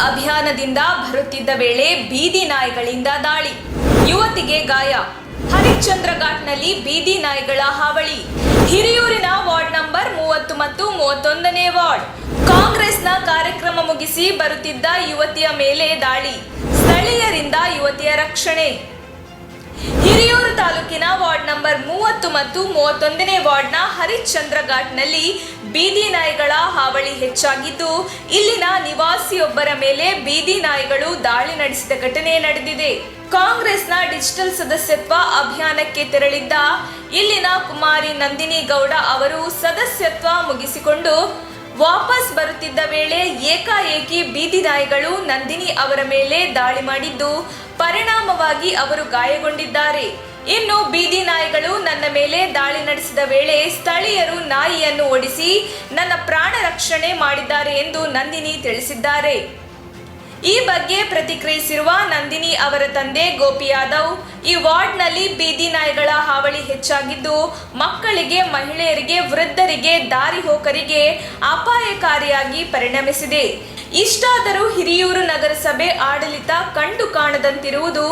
ಅಭಿಯಾನದಿಂದ ಬರುತ್ತಿದ್ದ ವೇಳೆ ಬೀದಿ ನಾಯಿಗಳಿಂದ ದಾಳಿ, ಯುವತಿಗೆ ಗಾಯ. ಹರಿಶ್ಚಂದ್ರ ಘಾಟ್ನಲ್ಲಿ ಬೀದಿ ನಾಯಿಗಳ ಹಾವಳಿ. ಹಿರಿಯೂರಿನ ವಾರ್ಡ್ ನಂಬರ್ 30 ಮತ್ತು 31ನೇ ವಾರ್ಡ್. ಕಾಂಗ್ರೆಸ್ನ ಕಾರ್ಯಕ್ರಮ ಮುಗಿಸಿ ಬರುತ್ತಿದ್ದ ಯುವತಿಯ ಮೇಲೆ ದಾಳಿ, ಸ್ಥಳೀಯರಿಂದ ಯುವತಿಯ ರಕ್ಷಣೆ. ಹಿರಿಯೂರು ತಾಲೂಕಿನ ವಾರ್ಡ್ ನಂಬರ್ 30 ಮತ್ತು 31ನೇ ವಾರ್ಡ್ನ ಹರಿಶ್ಚಂದ್ರ ಘಾಟ್ನಲ್ಲಿ ಬೀದಿ ನಾಯಿಗಳ ಹಾವಳಿ ಹೆಚ್ಚಾಗಿದ್ದು, ಇಲ್ಲಿನ ನಿವಾಸಿಯೊಬ್ಬರ ಮೇಲೆ ಬೀದಿ ನಾಯಿಗಳು ದಾಳಿ ನಡೆಸಿದ ಘಟನೆ ನಡೆದಿದೆ. ಕಾಂಗ್ರೆಸ್ನ ಡಿಜಿಟಲ್ ಸದಸ್ಯತ್ವ ಅಭಿಯಾನಕ್ಕೆ ತೆರಳಿದ್ದ ಇಲ್ಲಿನ ಕುಮಾರಿ ನಂದಿನಿ ಗೌಡ ಅವರು ಸದಸ್ಯತ್ವ ಮುಗಿಸಿಕೊಂಡು ವಾಪಸ್ ಬರುತ್ತಿದ್ದ ವೇಳೆ ಏಕಾಏಕಿ ಬೀದಿ ನಾಯಿಗಳು ನಂದಿನಿ ಅವರ ಮೇಲೆ ದಾಳಿ ಮಾಡಿದ್ದು, ಪರಿಣಾಮವಾಗಿ ಅವರು ಗಾಯಗೊಂಡಿದ್ದಾರೆ. ಇನ್ನು ಬೀದಿ ನಾಯಿಗಳು ನನ್ನ ಮೇಲೆ ದಾಳಿ ನಡೆಸಿದ ವೇಳೆ ಸ್ಥಳೀಯರು ನಾಯಿಯನ್ನು ಓಡಿಸಿ ನನ್ನ ಪ್ರಾಣ ರಕ್ಷಣೆ ಮಾಡಿದ್ದಾರೆ ಎಂದು ನಂದಿನಿ ತಿಳಿಸಿದ್ದಾರೆ. ಈ ಬಗ್ಗೆ ಪ್ರತಿಕ್ರಿಯಿಸಿರುವ ನಂದಿನಿ ಅವರ ತಂದೆ ಗೋಪಿ ಯಾದವ್, ಈ ವಾರ್ಡ್ನಲ್ಲಿ ಬೀದಿ ನಾಯಿಗಳ ಹಾವಳಿ ಹೆಚ್ಚಾಗಿದ್ದು, ಮಕ್ಕಳಿಗೆ, ಮಹಿಳೆಯರಿಗೆ, ವೃದ್ಧರಿಗೆ, ದಾರಿ ಹೋಕರಿಗೆ ಅಪಾಯಕಾರಿಯಾಗಿ ಪರಿಣಮಿಸಿದೆ. ಇಷ್ಟಾದರೂ ಹಿರಿಯೂರು ನಗರಸಭೆ ಆಡಳಿತ ಕಂಡು ಕಾಣದಂತಿರುವುದು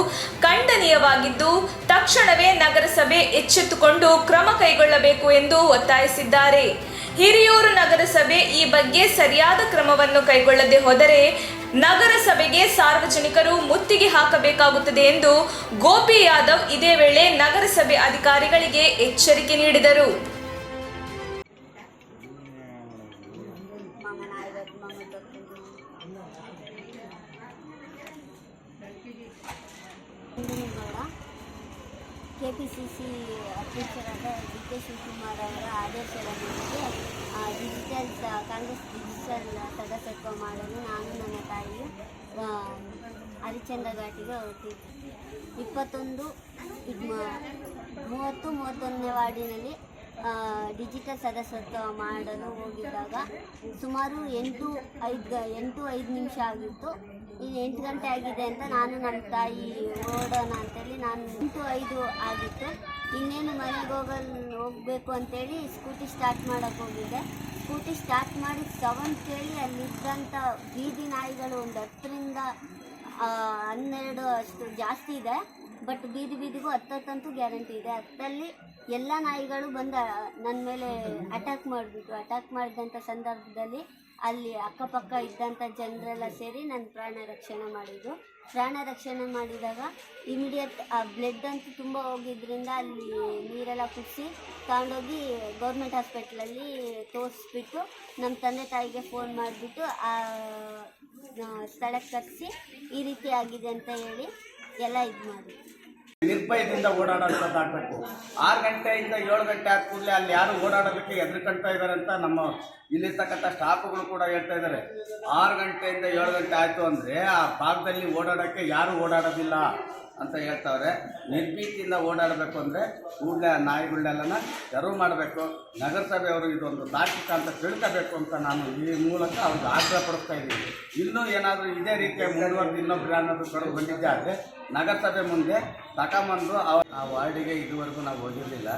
ಖಂಡನೀಯವಾಗಿದ್ದು, ತಕ್ಷಣವೇ ನಗರಸಭೆ ಎಚ್ಚೆತ್ತುಕೊಂಡು ಕ್ರಮ ಕೈಗೊಳ್ಳಬೇಕು ಎಂದು ಒತ್ತಾಯಿಸಿದ್ದಾರೆ. ಹಿರಿಯೂರು ನಗರಸಭೆ ಈ ಬಗ್ಗೆ ಸರಿಯಾದ ಕ್ರಮವನ್ನು ಕೈಗೊಳ್ಳದೆ ಹೋದರೆ ನಗರಸಭೆಗೆ ಸಾರ್ವಜನಿಕರು ಮುತ್ತಿಗೆ ಹಾಕಬೇಕಾಗುತ್ತದೆ ಎಂದು ಗೋಪಿ ಯಾದವ್ ಇದೇ ವೇಳೆ ನಗರಸಭೆ ಅಧಿಕಾರಿಗಳಿಗೆ ಎಚ್ಚರಿಕೆ ನೀಡಿದರು. ಕೆಪಿಸಿಸಿ ಅಧ್ಯಕ್ಷರಾದ ಡಿ.ಕೆ. ಶಿವಕುಮಾರ್ ಅವರ ಆದೇಶದ ಮೇರೆಗೆ ಕಾಂಗ್ರೆಸ್ ಡಿಜಿಟಲ್ ಸದಸ್ಯತ್ವ ಮಾಡಲು ನಾನು ನನ್ನ ತಾಯಿಯು ಹರಿಶ್ಚಂದ್ರ ಘಾಟಿಗೆ ಹೊರಟಿದ್ದೆ. 21, 30, 31ನೇ ವಾರ್ಡಿನಲ್ಲಿ ಡಿಜಿಟಲ್ ಸದಸ್ಯತ್ವ ಮಾಡಲು ಹೋಗಿದ್ದಾಗ ಸುಮಾರು 8:05 ನಿಮಿಷ ಆಗಿತ್ತು. ಈಗ 8 ಗಂಟೆ ಆಗಿದೆ ಅಂತ ನಾನು ನನ್ನ ತಾಯಿ ಓಡೋಣ ಅಂತೇಳಿ ನಾನು 8:05 ಆಗಿತ್ತು. ಇನ್ನೇನು ಮನೆಗೆ ಹೋಗಬೇಕು ಅಂತೇಳಿ ಸ್ಕೂಟಿ ಸ್ಟಾರ್ಟ್ ಮಾಡೋಕ್ಕೆ ಹೋಗಿದ್ದೆ. ಸ್ಕೂಟಿ ಸ್ಟಾರ್ಟ್ ಮಾಡಿ ಸೌಂಡ್ ಕೇಳಿ ಅಲ್ಲಿದ್ದಂಥ ಬೀದಿ ನಾಯಿಗಳು ಒಂದು 10ರಿಂದ 12 ಅಷ್ಟು ಜಾಸ್ತಿ ಇದೆ. ಬಟ್ ಬೀದಿಗೂ 10 ಗ್ಯಾರಂಟಿ ಇದೆ. 10ಅಲ್ಲಿ ಎಲ್ಲ ನಾಯಿಗಳು ಬಂದು ನನ್ನ ಮೇಲೆ ಅಟ್ಯಾಕ್ ಮಾಡಿದಂಥ ಸಂದರ್ಭದಲ್ಲಿ ಅಲ್ಲಿ ಅಕ್ಕಪಕ್ಕ ಇದ್ದಂಥ ಜನರೆಲ್ಲ ಸೇರಿ ನನ್ನ ಪ್ರಾಣ ರಕ್ಷಣೆ ಮಾಡಿದ್ದು. ಪ್ರಾಣ ರಕ್ಷಣೆ ಮಾಡಿದಾಗ ಇಮಿಡಿಯೇಟ್ ಬ್ಲಡ್ ಅಂತೂ ತುಂಬ ಹೋಗಿದ್ದರಿಂದ ಅಲ್ಲಿ ನೀರೆಲ್ಲ ಕುಡಿಸಿ ತಗೊಂಡೋಗಿ ಗೌರ್ಮೆಂಟ್ ಹಾಸ್ಪಿಟ್ಲಲ್ಲಿ ತೋರಿಸ್ಬಿಟ್ಟು ನಮ್ಮ ತಂದೆ ತಾಯಿಗೆ ಫೋನ್ ಮಾಡಿಬಿಟ್ಟು ಸ್ಥಳಕ್ಕೆ ಕರೆಸಿ ಈ ರೀತಿ ಆಗಿದೆ ಅಂತ ಹೇಳಿ ಎಲ್ಲ ಇದು ಮಾಡಿ ನಿರ್ಭಯದಿಂದ ಓಡಾಡೋದಾಗಬೇಕು. 6 ಗಂಟೆಯಿಂದ 7 ಗಂಟೆ ಆದ ಕೂಡಲೇ ಅಲ್ಲಿ ಯಾರು ಓಡಾಡೋದಕ್ಕೆ ಹೆದರ್ಕೊಳ್ತಾ ಇದ್ದಾರೆ ಅಂತ ನಮ್ಮ ಇಲ್ಲಿರ್ತಕ್ಕಂಥ ಸ್ಟಾಫ್ಗಳು ಕೂಡ ಹೇಳ್ತಾ ಇದ್ದಾರೆ. 6 ಗಂಟೆಯಿಂದ 7 ಗಂಟೆ ಆಯಿತು ಅಂದರೆ ಆ ಭಾಗದಲ್ಲಿ ಓಡಾಡೋಕ್ಕೆ ಯಾರೂ ಓಡಾಡೋದಿಲ್ಲ ಅಂತ ಹೇಳ್ತಾವ್ರೆ. ನಿರ್ಭೀತಿಯಿಂದ ಓಡಾಡಬೇಕು ಅಂದರೆ ಕೂಡಲೇ ನಾಯಿಗಳನ್ನೆಲ್ಲ ತೆರವು ಮಾಡಬೇಕು. ನಗರಸಭೆಯವರು ಇದೊಂದು ತಾರ್ಕಿಕ ಅಂತ ತಿಳ್ಕೋಬೇಕು ಅಂತ ನಾನು ಈ ಮೂಲಕ ಅವ್ರಿಗೆ ಆಗ್ರಹ ಪಡಿಸ್ತಾ ಇದ್ದೀನಿ. ಇನ್ನೂ ಏನಾದರೂ ಇದೇ ರೀತಿಯ ಮುಂದುವರೆದು ಇನ್ನೊಬ್ಬರು ಏನಾದರೂ ಕಡೆದು ಬಂದಿದ್ದೆ ಆದರೆ ನಗರಸಭೆ ಮುಂದೆ ತಗೊಂಬಂದು ಆ ವಾರ್ಡಿಗೆ ಇದುವರೆಗೂ ನಾವು ಹೋಗಿರಲಿಲ್ಲ.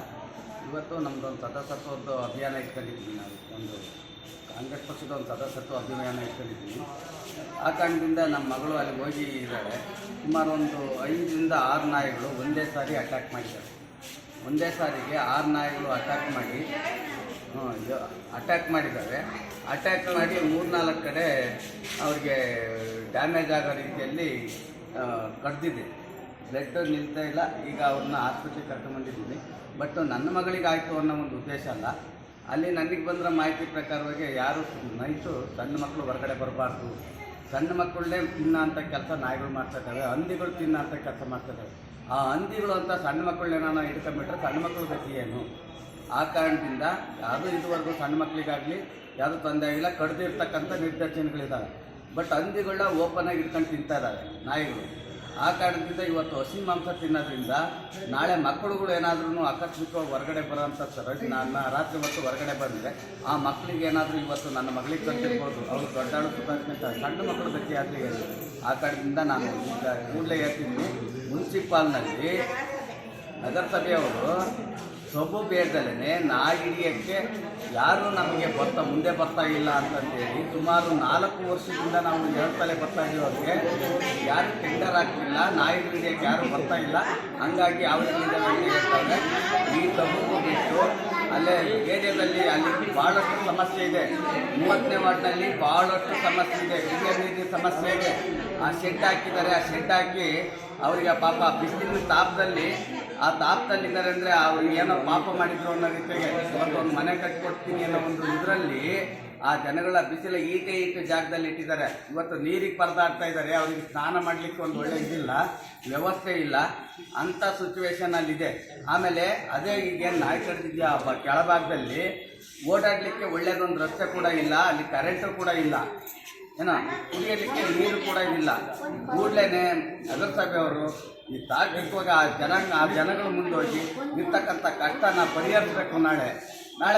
ಇವತ್ತು ನಮ್ಮದೊಂದು ಸದಸ್ಯತ್ವದ ಅಭಿಯಾನ ಇಟ್ಕೊಂಡಿದ್ದೀನಿ. ನಾವು ಒಂದು ಕಾಂಗ್ರೆಸ್ ಪಕ್ಷದ ಒಂದು ಸದಸ್ಯತ್ವ ಅಭಿಯಾನ ಇಟ್ಕೊಂಡಿದ್ದೀನಿ. ಆ ಕಾರಣದಿಂದ ನಮ್ಮ ಮಗಳು ಅಲ್ಲಿ ಹೋಗಿ ಇದ್ದಾಳೆ. ಸುಮಾರು ಒಂದು 5ರಿಂದ 6 ನಾಯಿಗಳು ಒಂದೇ ಸಾರಿ ಅಟ್ಯಾಕ್ ಮಾಡಿದ್ದಾರೆ. ಒಂದೇ ಸಾರಿಗೆ 6 ನಾಯಿಗಳು ಅಟ್ಯಾಕ್ ಮಾಡಿದ್ದಾರೆ. ಅಟ್ಯಾಕ್ ಮಾಡಿ 3-4 ಕಡೆ ಅವ್ರಿಗೆ ಡ್ಯಾಮೇಜ್ ಆಗೋ ರೀತಿಯಲ್ಲಿ ಕಡ್ದಿದೆ. ಬ್ಲಡ್ ನಿಲ್ತಾ ಇಲ್ಲ. ಈಗ ಅವ್ರನ್ನ ಆಸ್ಪತ್ರೆಗೆ ಕರ್ಕೊಂಡ್ಬಂದಿದ್ದೀನಿ. ಬಟ್ ನನ್ನ ಮಗಳಿಗೆ ಆಯಿತು ಅನ್ನೋ ಒಂದು ಉದ್ದೇಶ ಅಲ್ಲ. ಅಲ್ಲಿ ನನಗೆ ಬಂದಿರೋ ಮಾಹಿತಿ ಪ್ರಕಾರವಾಗಿ ಯಾರು ನೈಟು ಸಣ್ಣ ಮಕ್ಕಳು ಹೊರಗಡೆ ಬರಬಾರ್ದು, ಸಣ್ಣ ಮಕ್ಕಳನ್ನೇ ತಿನ್ನೋಂಥ ಕೆಲಸ ನಾಯಿಗಳು ಮಾಡ್ತಾಯಿದ್ದಾವೆ, ಹಂದಿಗಳು ತಿನ್ನೋಂಥ ಕೆಲಸ ಮಾಡ್ತಾಯಿದ್ದಾವೆ. ಆ ಹಂದಿಗಳು ಅಂತ ಸಣ್ಣ ಮಕ್ಕಳನ್ನೇನೋ ಹಿಡ್ಕೊಂಬಿಟ್ರೆ ಸಣ್ಣ ಮಕ್ಕಳು ಗತಿ ಏನು? ಆ ಕಾರಣದಿಂದ ಯಾವುದೂ ಇದುವರೆಗೂ ಸಣ್ಣ ಮಕ್ಕಳಿಗಾಗಲಿ ಯಾವುದೂ ತೊಂದರೆ ಆಗಿಲ್ಲ. ಕಡ್ದಿರ್ತಕ್ಕಂಥ ನಿರ್ದೇಶನಗಳಿದ್ದಾವೆ. ಬಟ್ ಹಂದಿಗಳನ್ನ ಓಪನಾಗಿ ಹಿಡ್ಕೊಂಡು ತಿಂತಾ ಇದ್ದಾವೆ ನಾಯಿಗಳು. ಆ ಕಾರಣದಿಂದ ಇವತ್ತು ಹಸಿ ಮಾಂಸ ತಿನ್ನೋದ್ರಿಂದ ನಾಳೆ ಮಕ್ಕಳುಗಳು ಏನಾದ್ರೂ ಆಕಸ್ಮಿಕವಾಗಿ ಹೊರಗಡೆ ಬರೋಂಥ ನಾನು ರಾತ್ರಿ ಹೊತ್ತು ಹೊರಗಡೆ ಬಂದರೆ ಆ ಮಕ್ಕಳಿಗೆ ಏನಾದರೂ ಇವತ್ತು ನನ್ನ ಮಗಳಿಗೆ ಕಟ್ಟಿರ್ಬೋದು, ಅವರು ದೊಡ್ಡಾಳು ಸುಧಾರಿಸಿದಂಥ ಸಣ್ಣ ಮಕ್ಕಳು ಗತಿ ಆಗಲಿ. ಆ ಕಾರಣದಿಂದ ನಾನು ಈಗ ಕೂಡಲೇ ಹೇಳ್ತೀನಿ, ಮುನ್ಸಿಪಾಲ್ನಲ್ಲಿ ನಗರಸಭೆಯವರು ಸೊಬ್ಬು ಬೇಡದಲ್ಲೇ ನಾಯಿ ಹಿಡಿಯೋಕ್ಕೆ ಯಾರೂ ನಮಗೆ ಮುಂದೆ ಬರ್ತಾ ಇಲ್ಲ ಅಂತಂತೇಳಿ ಸುಮಾರು 4 ವರ್ಷದಿಂದ ನಾವು ಹೇಳ್ತಲೇ ಬರ್ತಾ ಇರೋರಿಗೆ ಯಾರು ಟೆಂಡರ್ ಆಗ್ತಿಲ್ಲ, ನಾಯಿ ಹಿಡಿಯೋಕ್ಕೆ ಯಾರೂ ಬರ್ತಾ ಇಲ್ಲ. ಹಂಗಾಗಿ ಅವರಿಂದ ಹೇಳ್ತಾರೆ ಈ ಸೊಬ್ಬು ಬಿಟ್ಟು ಅಲ್ಲೇ ಏರಿಯಾದಲ್ಲಿ ಅಲ್ಲಿ ಭಾಳಷ್ಟು ಸಮಸ್ಯೆ ಇದೆ. 30ನೇ ವಾರ್ಡ್ನಲ್ಲಿ ಭಾಳಷ್ಟು ಸಮಸ್ಯೆ ಇದೆ, ಕುಡಿಯೋ ನೀರಿನ ಸಮಸ್ಯೆ ಇದೆ. ಆ ಶೆಡ್ ಹಾಕಿದ್ದಾರೆ, ಆ ಶೆಡ್ ಹಾಕಿ ಅವರಿಗೆ ಪಾಪ ಬಿಸಿಲಿನ ತಾಪದಲ್ಲಿದ್ದಾರೆ ಅಂದರೆ ಅವ್ರಿಗೆ ಏನೋ ಪಾಪ ಮಾಡಿದ್ರು ಅನ್ನೋ ರೀತಿಗೆ ಒಂದು ಮನೆ ಕಟ್ಕೊಡ್ತೀನಿ ಅನ್ನೋ ಒಂದು ಇದರಲ್ಲಿ ಆ ಜನಗಳ ಬಿಸಿಲ ಈಟೆ ಜಾಗದಲ್ಲಿ ಇಟ್ಟಿದ್ದಾರೆ. ಇವತ್ತು ನೀರಿಗೆ ಪರದಾಡ್ತಾ ಇದ್ದಾರೆ, ಅವ್ರಿಗೆ ಸ್ನಾನ ಮಾಡಲಿಕ್ಕೆ ಒಂದು ಒಳ್ಳೆ ಇದಿಲ್ಲ, ವ್ಯವಸ್ಥೆ ಇಲ್ಲ, ಅಂಥ ಸಿಚುವೇಶನಲ್ಲಿದೆ. ಆಮೇಲೆ ಅದೇ ಈಗೇನು ನಾಯಿ ಕಡ್ದಿದೆಯಾ ಕೆಳಭಾಗದಲ್ಲಿ ಓಡಾಡಲಿಕ್ಕೆ ಒಳ್ಳೆಯದೊಂದು ರಸ್ತೆ ಕೂಡ ಇಲ್ಲ, ಅಲ್ಲಿ ಕರೆಂಟು ಕೂಡ ಇಲ್ಲ, ಏನೋ ಕುಡಿಯೋದಕ್ಕೆ ನೀರು ಕೂಡ ಇಲ್ಲ. ಕೂಡಲೇ ನಗರಸಭೆಯವರು ಈ ತಾಕಿಸುವಾಗ ಆ ಜನಗಳ ಮುಂದೋಗಿ ಇರ್ತಕ್ಕಂಥ ಕಷ್ಟನ ಪರಿಹರಿಸಬೇಕು. ನಾಳೆ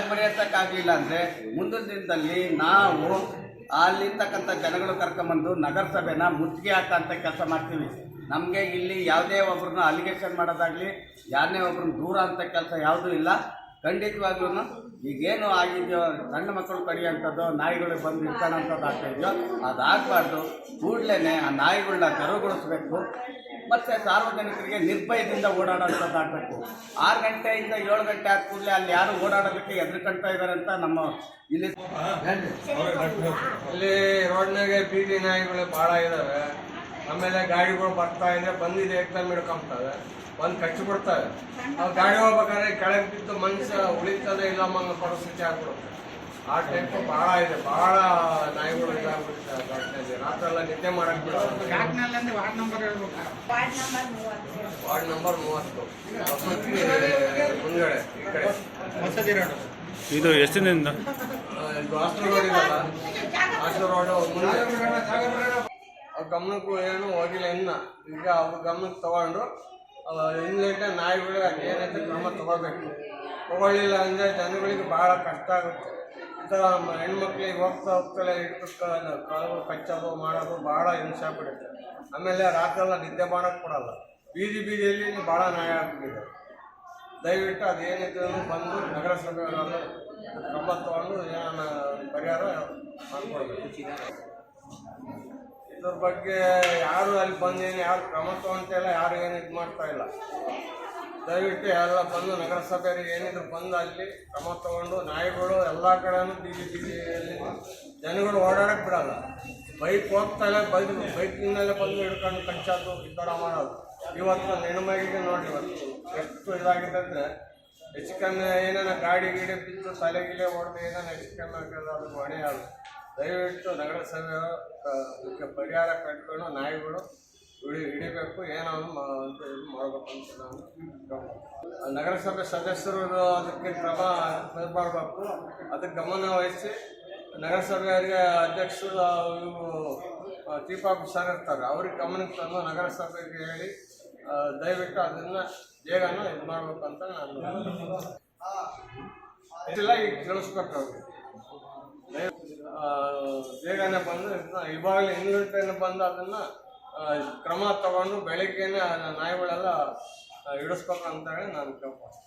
ಪರಿಹರಿಸೋಕ್ಕಾಗಲಿಲ್ಲ ಅಂದರೆ ಮುಂದಿನ ದಿನದಲ್ಲಿ ನಾವು ಅಲ್ಲಿರ್ತಕ್ಕಂಥ ಜನಗಳು ಕರ್ಕೊಂಬಂದು ನಗರಸಭೆನ ಮುತ್ತಿಗೆ ಹಾಕೋಂಥ ಕೆಲಸ ಮಾಡ್ತೀವಿ. ನಮಗೆ ಇಲ್ಲಿ ಯಾವುದೇ ಒಬ್ರನ್ನ ಅಲಿಗೇಷನ್ ಮಾಡೋದಾಗಲಿ, ಯಾರನ್ನೇ ಒಬ್ರನ್ನ ದೂರ ಅಂತ ಕೆಲಸ ಯಾವುದೂ ಇಲ್ಲ. ಖಂಡಿತವಾಗ್ಲೂ ಈಗೇನು ಆಗಿದೆಯೋ ಸಣ್ಣ ಮಕ್ಕಳು ಕಡಿಯೋಂಥದ್ದು, ನಾಯಿಗಳು ಬಂದು ಇಟ್ಕೊಳ್ಳೋಂಥದ್ದು ಆಗ್ತಾಯಿದೆಯೋ ಅದಾಗಬಾರ್ದು. ಕೂಡಲೇ ಆ ನಾಯಿಗಳನ್ನ ತೆರವುಗೊಳಿಸ್ಬೇಕು. ಮತ್ತು ಸಾರ್ವಜನಿಕರಿಗೆ ನಿರ್ಭಯದಿಂದ ಓಡಾಡೋಂಥದ್ದು ಆಗಬೇಕು. 6 ಗಂಟೆಯಿಂದ 7 ಗಂಟೆ ಆದ ಕೂಡಲೇ ಅಲ್ಲಿ ಯಾರು ಓಡಾಡೋದಕ್ಕೆ ಹೆದರ್ಕೊಳ್ತಾ ಇದ್ದಾರೆ ಅಂತ ನಮ್ಮ ಇಲ್ಲಿ ರೋಡ್ನಾಗೆ ಬೀದಿ ನಾಯಿಗಳು ಭಾಳ ಇದ್ದಾವೆ. ಆಮೇಲೆ ಗಾಡಿಗಳು ಬರ್ತಾ ಇದೆ, ಬಂದಿದೆ ಎಕ್ದಮ್ ಹಿಡ್ಕೊಂತವೆ, ಬಂದು ಕಚ್ಚಿಬಿಡ್ತವೆ. ನಾವು ಗಾಡಿ ಹೋಗ್ಬೇಕಾದ್ರೆ ಕೆಳಗೆ ಬಿದ್ದು ಮನುಷ್ಯ ಉಳಿತದೆ ಇಲ್ಲಮ್ಮ ಅನ್ನೋ ಪರಿಸ್ಥಿತಿ ಆಗ್ಬಿಡುತ್ತೆ. ಆ ಟೈಪ್ ಭಾಳ ಇದೆ, ಭಾಳ ನಾಯಿಗಳು ಇದಾಗ್ಬಿಡುತ್ತೆ. ರಾತ್ರೆಲ್ಲ ನಿದ್ದೆ ಮಾಡಕ್ ಬಿಡೋದು. ವಾರ್ಡ್ ನಂಬರ್ 30 ಮುಂದ್ಗಡೆ ಈ ಕಡೆ ಇದು ಎಷ್ಟು ದಿನದಿಂದ ಇದು ಹಾಸ್ಟೆಲ್ ರೋಡ್ ಇದಲ್ಲ, ಹಾಸ್ಟೆಲ್ ರೋಡ್ ಮುಂದೆ ಅವ್ರ ಗಮನಕ್ಕೂ ಏನು ಹೋಗಿಲ್ಲ ಇನ್ನ. ಈಗ ಅವ್ರ ಗಮನಕ್ಕೆ ತಗೊಂಡು ಇನ್ನೇಟೆ ನಾಯಿಗಳು ಏನೈತೆ ಕ್ರಮ ತಗೋಬೇಕು. ತಗೊಳ್ಳಿಲ್ಲ ಅಂದರೆ ಜನಗಳಿಗೆ ಭಾಳ ಕಷ್ಟ ಆಗುತ್ತೆ. ಈ ಥರ ಹೆಣ್ಮಕ್ಳಿಗೆ ಹೋಗ್ತಲೇ ಕಾಲುಗಳು ಕಚ್ಚೋದು ಮಾಡೋದು ಭಾಳ ಹಿಂಸೆ ಆಗ್ಬಿಡುತ್ತೆ. ಆಮೇಲೆ ರಾತ್ರೆಲ್ಲ ನಿದ್ದೆ ಮಾಡೋಕ್ಕೆ ಕೊಡಲ್ಲ. ಬೀದಿಯಲ್ಲಿ ಭಾಳ ನಾಯಿ ಆಗ್ಬಿಟ್ಟಿದೆ. ದಯವಿಟ್ಟು ಅದೇನಿದ್ರು ಬಂದು ನಗರಸಭೆಯವರೆಲ್ಲ ಕ್ರಮ ತಗೊಂಡು ಏನಾನ ಪರಿಹಾರ ಮಾಡ್ಕೊಡ್ಬೇಕು. ಇದ್ರ ಬಗ್ಗೆ ಯಾರು ಅಲ್ಲಿ ಬಂದೇನು ಯಾರು ಕ್ರಮ ತಗೊಂತಿಲ್ಲ, ಯಾರು ಏನು ಇದು ಮಾಡ್ತಾ ಇಲ್ಲ. ದಯವಿಟ್ಟು ಎಲ್ಲ ಬಂದು ನಗರಸಭೆಯರಿಗೆ ಏನಿದ್ರು ಬಂದು ಅಲ್ಲಿ ಕ್ರಮ ತಗೊಂಡು ನಾಯಿಗಳು ಎಲ್ಲ ಕಡೆನೂ ಬೀದಿಯಲ್ಲಿ ಜನಗಳು ಓಡಾಡಕ್ಕೆ ಬಿಡಲ್ಲ. ಬೈಕ್ ಹೋಗ್ತಾಯಿಲ್ಲ, ಬೈಕ್ನಿಂದಲೇ ಬಂದು ಹಿಡ್ಕೊಂಡು ಕಚ್ಚೋದು ಈ ಥರ ಮಾಡೋದು. ಇವತ್ತು ಹೆಣ್ಮಗಿಗೆ ನೋಡಿ ಇವತ್ತು ಎಷ್ಟು ಇದಾಗಿದೆ ಅಂದರೆ ಹೆಚ್ಚು ಕಮ್ಮಿ ಏನೇನೋ ಗಾಡಿ ಬಿದ್ದು ತಲೆಗಿಲೆ ಹೊಡೆದು ಏನೇನು ಹೆಚ್ಚು ಕಮ್ಮಿ ಆಗಿರೋದು ಅದು ಹೊಣೆಯಾದ್ರು. ದಯವಿಟ್ಟು ನಗರಸಭೆಯವರು ಇದಕ್ಕೆ ಪರಿಹಾರ ಕಟ್ಕೊಂಡು ನಾಯಿಗಳು ಹಿಡಿಬೇಕು, ಏನೋ ಇದು ಮಾಡಬೇಕು ಅಂತ ನಾನು ನಗರಸಭೆ ಸದಸ್ಯರು ಅದಕ್ಕೆ ಕ್ರಮ ಮಾಡಬೇಕು. ಅದಕ್ಕೆ ಗಮನ ವಹಿಸಿ ನಗರಸಭೆಯವರಿಗೆ ಅಧ್ಯಕ್ಷರು ಇವರು ಚೀಫ್ ಆಫೀಸರ್ ಇರ್ತಾರೆ, ಅವ್ರಿಗೆ ಗಮನಕ್ಕೆ ತಂದು ನಗರಸಭೆಗೆ ಹೇಳಿ ದಯವಿಟ್ಟು ಅದನ್ನು ಬೇಗನ ಇದು ಮಾಡ್ಬೇಕಂತ ನಾನು ಇಲ್ಲ ಈಗ ತಿಳಿಸ್ಬೇಕು. ಅವ್ರಿಗೆ ಬೇಗನೆ ಬಂದು ಇವಾಗಲೇ 8 ಗಂಟೆನೇ ಬಂದು ಅದನ್ನು ಕ್ರಮ ತಗೊಂಡು ಬೆಳಗ್ಗೆನೇ ನಾಯಿಗಳೆಲ್ಲ ಹಿಡಿಸ್ಬೇಕಂತ ಹೇಳಿ ನಾನು ಕೇಳ್ತೀನಿ.